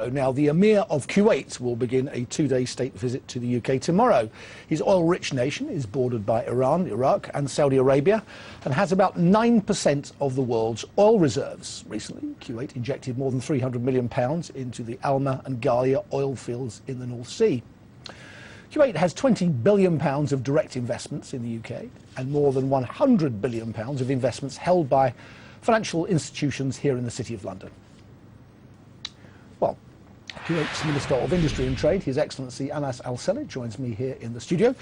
Now, the Emir of Kuwait will begin a two-day state visit to the UK tomorrow. His oil-rich nation is bordered by Iran, Iraq and Saudi Arabia and has about 9% of the world's oil reserves. Recently, Kuwait injected more than £300 million into the Alma and Ghalia oil fields in the North Sea. Kuwait has £20 billion of direct investments in the UK and more than £100 billion of investments held by financial institutions here in the City of London. Well, Kuwait's Minister of Industry and Trade, His Excellency Alsaleh, joins me here in the studio.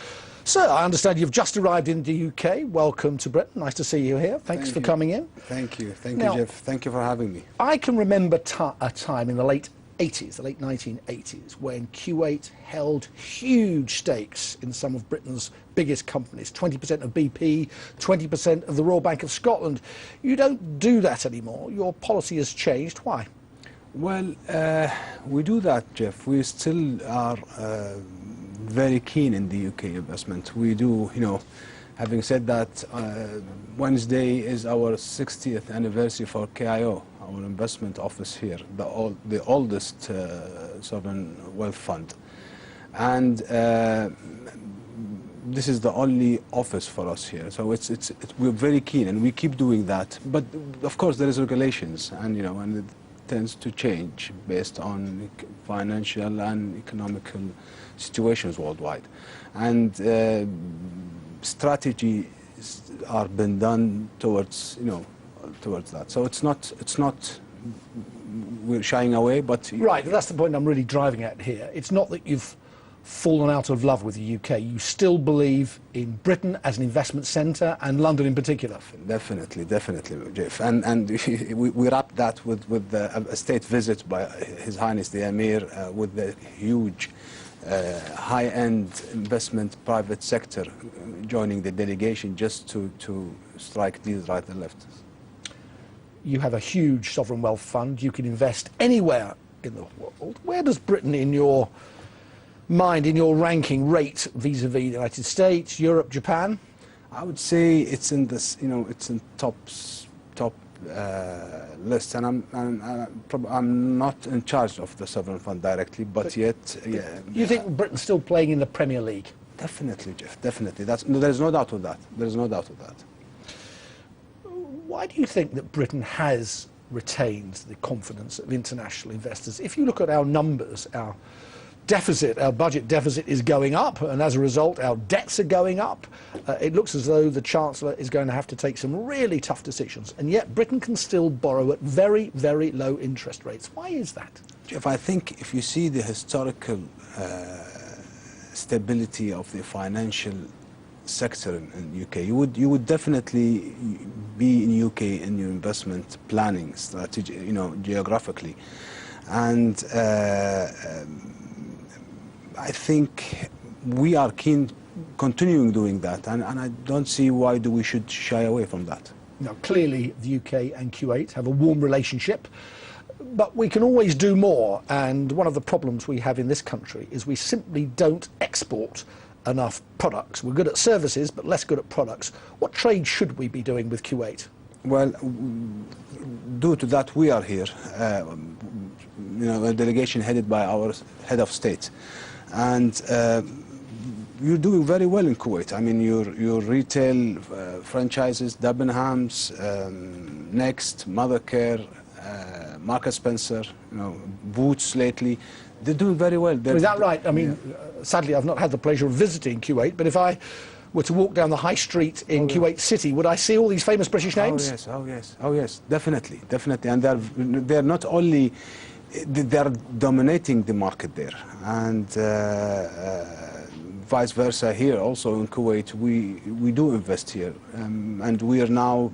Sir, I understand you've just arrived in the UK. Welcome to Britain. Nice to see you here. Thanks for coming in. Thank you. Thank you, Jeff. Thank you for having me. I can remember a time in the late 80s, the late 1980s, when Kuwait held huge stakes in some of Britain's biggest companies, 20% of BP, 20% of the Royal Bank of Scotland. You don't do that anymore. Your policy has changed. Why? Well, we do that, Jeff. We still are very keen in the UK investment. We do, having said that, Wednesday is our 60th anniversary for KIO, our investment office here, the oldest sovereign wealth fund. And this is the only office for us here. So we're very keen and we keep doing that. But of course there is regulations and, and it tends to change based on financial and economical situations worldwide. And strategies are being done towards, towards that. So it's not we're shying away, but right. That's the point I'm really driving at here. It's not that you've fallen out of love with the UK. You still believe in Britain as an investment centre and London in particular. Definitely, Jeff. And we wrapped that with a state visit by His Highness the Emir with the huge high-end investment private sector joining the delegation just to strike deals right and left. You have a huge sovereign wealth fund. You can invest anywhere in the world. Where does Britain, in your mind, in your ranking, rate vis-a-vis the United States, Europe, Japan? I would say it's in this, it's in top list, and I'm not in charge of the sovereign fund directly, but yet, yeah. You think Britain's still playing in the Premier League? Definitely, Jeff. Definitely. There's no doubt of that. There's no doubt of that. Why do you think that Britain has retained the confidence of international investors? If you look at our numbers, our budget deficit is going up, and as a result our debts are going up. It looks as though the Chancellor is going to have to take some really tough decisions, and yet Britain can still borrow at very, very low interest rates. Why is that? Jeff, I think if you see the historical stability of the financial sector in UK, you would definitely be in UK in your investment planning strategy, geographically, and I think we are keen continuing doing that, and I don't see why we should shy away from that. Now, clearly the UK and Kuwait have a warm relationship, but we can always do more, and one of the problems we have in this country is we simply don't export enough products. We're good at services, but less good at products. What trade should we be doing with Kuwait? Well, due to that, we are here, a delegation headed by our head of state. And you're doing very well in Kuwait. I mean, your retail franchises, Debenhams, Next, Mothercare, Marks Spencer, Boots lately, they're doing very well. Is that right? I mean, sadly, I've not had the pleasure of visiting Kuwait, but if I were to walk down the high street in Kuwait City, would I see all these famous British names? Oh yes, definitely. And they're not only, they're dominating the market there, and vice versa here also in Kuwait. We do invest here, and we are now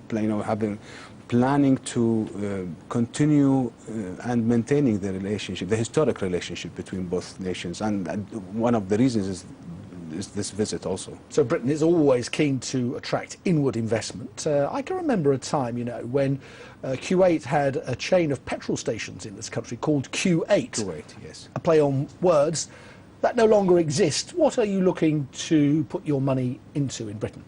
planning to continue and maintaining the relationship, the historic relationship between both nations, and one of the reasons is this visit also. So Britain is always keen to attract inward investment. I can remember a time, when Kuwait had a chain of petrol stations in this country called Q8. Kuwait, yes. A play on words. That no longer exists. What are you looking to put your money into in Britain?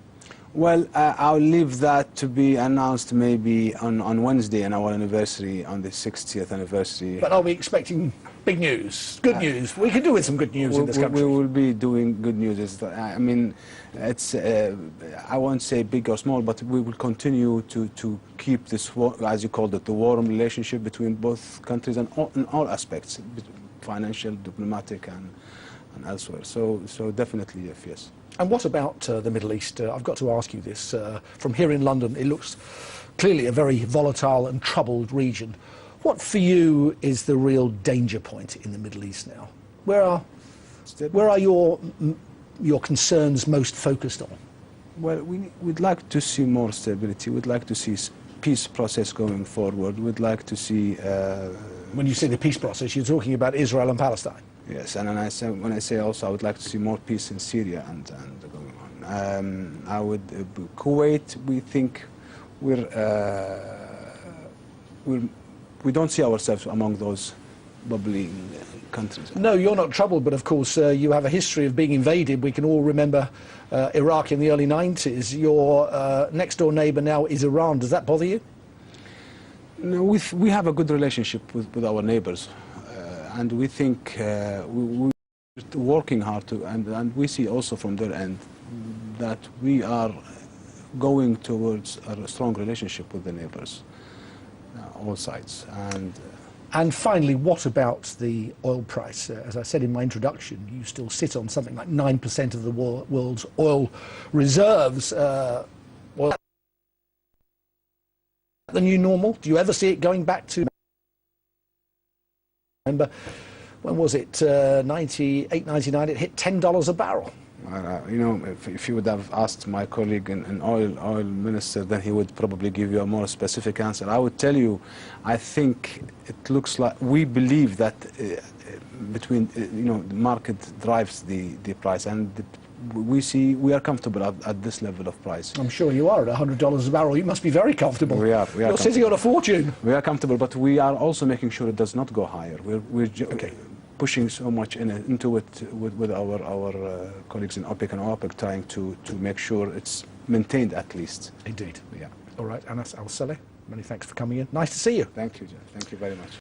Well, I'll leave that to be announced maybe on Wednesday on our anniversary, on the 60th anniversary. But are we expecting Big news, good news. We can do with some good news in this country. We will be doing good news. I mean, it's I won't say big or small, but we will continue to keep this, as you called it, the warm relationship between both countries and in all aspects, financial, diplomatic, and elsewhere. So definitely yes. And what about the Middle East? I've got to ask you this. From here in London, it looks clearly a very volatile and troubled region. What for you is the real danger point in the Middle East now? Where are your concerns most focused on? Well, we'd like to see more stability. We'd like to see peace process going forward. We'd like to see. When you say the peace process, you're talking about Israel and Palestine. Yes, and when I say also, I would like to see more peace in Syria and going on. I would Kuwait. We think we don't see ourselves among those bubbling countries. No, you're not troubled, but of course you have a history of being invaded. We can all remember Iraq in the early 90s. Your next door neighbour now is Iran. Does that bother you? No, we have a good relationship with our neighbours, and we think we're working hard to, and we see also from their end that we are going towards a strong relationship with the neighbours, all sides. And finally, what about the oil price? As I said in my introduction, you still sit on something like 9% of the world's oil reserves. The new normal? Do you ever see it going back to, remember, when was it, 98, 99, it hit $10 a barrel? You know, if you would have asked my colleague an oil minister, then he would probably give you a more specific answer. I would tell you, I think it looks like, we believe that the market drives the price, and we are comfortable at this level of price. I'm sure you are at $100 a barrel. You must be very comfortable. We are. You're sitting on a fortune. We are comfortable, but we are also making sure it does not go higher. We're pushing so much into it with our colleagues in OPEC and OPEC, trying to make sure it's maintained at least. Indeed. Yeah. All right, Anas Alsaleh, many thanks for coming in. Nice to see you. Thank you, Jeff. Thank you very much.